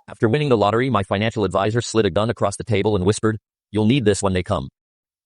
After winning the lottery, my financial advisor slid a gun across the table and whispered, "You'll need this when they come."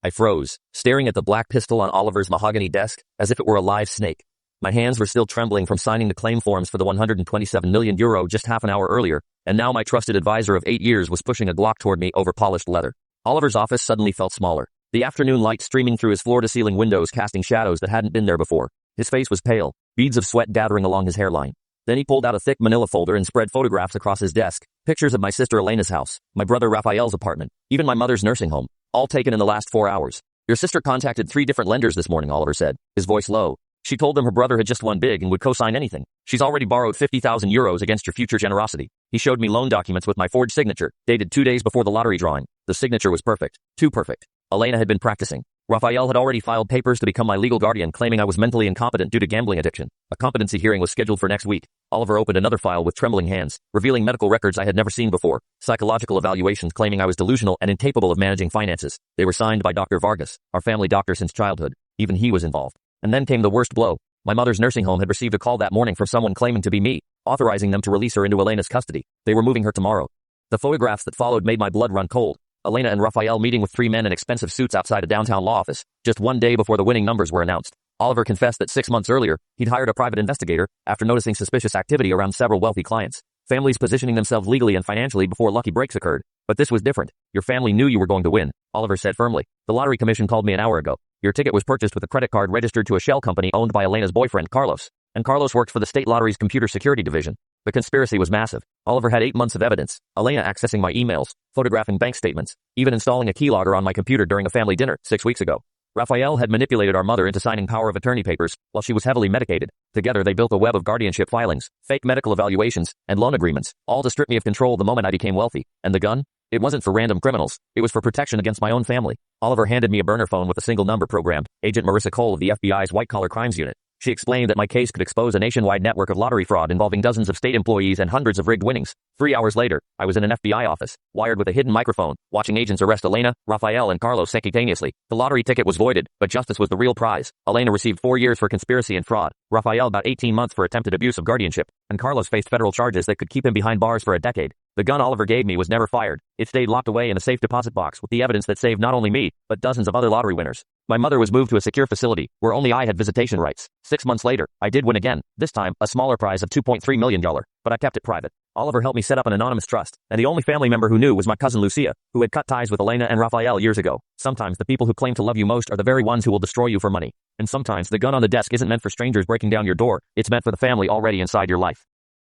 I froze, staring at the black pistol on Oliver's mahogany desk, as if it were a live snake. My hands were still trembling from signing the claim forms for the €127 million just half an hour earlier, and now my trusted advisor of 8 years was pushing a Glock toward me over polished leather. Oliver's office suddenly felt smaller, the afternoon light streaming through his floor-to-ceiling windows casting shadows that hadn't been there before. His face was pale, beads of sweat gathering along his hairline. Then he pulled out a thick manila folder and spread photographs across his desk, pictures of my sister Elena's house, my brother Raphael's apartment, even my mother's nursing home, all taken in the last 4 hours. "Your sister contacted 3 different lenders this morning," Oliver said, his voice low. "She told them her brother had just won big and would co-sign anything. She's already borrowed €50,000 against your future generosity." He showed me loan documents with my forged signature, dated 2 days before the lottery drawing. The signature was perfect. Too perfect. Elena had been practicing. Raphael had already filed papers to become my legal guardian, claiming I was mentally incompetent due to gambling addiction. A competency hearing was scheduled for next week. Oliver opened another file with trembling hands, revealing medical records I had never seen before, psychological evaluations claiming I was delusional and incapable of managing finances. They were signed by Dr. Vargas, our family doctor since childhood. Even he was involved. And then came the worst blow. My mother's nursing home had received a call that morning from someone claiming to be me, authorizing them to release her into Elena's custody. They were moving her tomorrow. The photographs that followed made my blood run cold. Elena and Raphael meeting with 3 men in expensive suits outside a downtown law office, just 1 day before the winning numbers were announced. Oliver confessed that 6 months earlier, he'd hired a private investigator after noticing suspicious activity around several wealthy clients, families positioning themselves legally and financially before lucky breaks occurred. But this was different. "Your family knew you were going to win," Oliver said firmly. "The lottery commission called me an hour ago. Your ticket was purchased with a credit card registered to a shell company owned by Elena's boyfriend, Carlos. And Carlos worked for the state lottery's computer security division. The conspiracy was massive. Oliver had 8 months of evidence. Elena accessing my emails, photographing bank statements, even installing a keylogger on my computer during a family dinner 6 weeks ago. Raphael had manipulated our mother into signing power of attorney papers while she was heavily medicated. Together they built a web of guardianship filings, fake medical evaluations, and loan agreements, all to strip me of control the moment I became wealthy. And the gun? It wasn't for random criminals. It was for protection against my own family. Oliver handed me a burner phone with a single number programmed, Agent Marissa Cole of the FBI's White-Collar Crimes Unit. She explained that my case could expose a nationwide network of lottery fraud involving dozens of state employees and hundreds of rigged winnings. 3 hours later, I was in an FBI office, wired with a hidden microphone, watching agents arrest Elena, Raphael, and Carlos simultaneously. The lottery ticket was voided, but justice was the real prize. Elena received 4 years for conspiracy and fraud, Raphael about 18 months for attempted abuse of guardianship, and Carlos faced federal charges that could keep him behind bars for a decade. The gun Oliver gave me was never fired. It stayed locked away in a safe deposit box with the evidence that saved not only me, but dozens of other lottery winners. My mother was moved to a secure facility, where only I had visitation rights. 6 months later, I did win again, this time, a smaller prize of $2.3 million, but I kept it private. Oliver helped me set up an anonymous trust, and the only family member who knew was my cousin Lucia, who had cut ties with Elena and Raphael years ago. Sometimes the people who claim to love you most are the very ones who will destroy you for money. And sometimes the gun on the desk isn't meant for strangers breaking down your door, it's meant for the family already inside your life.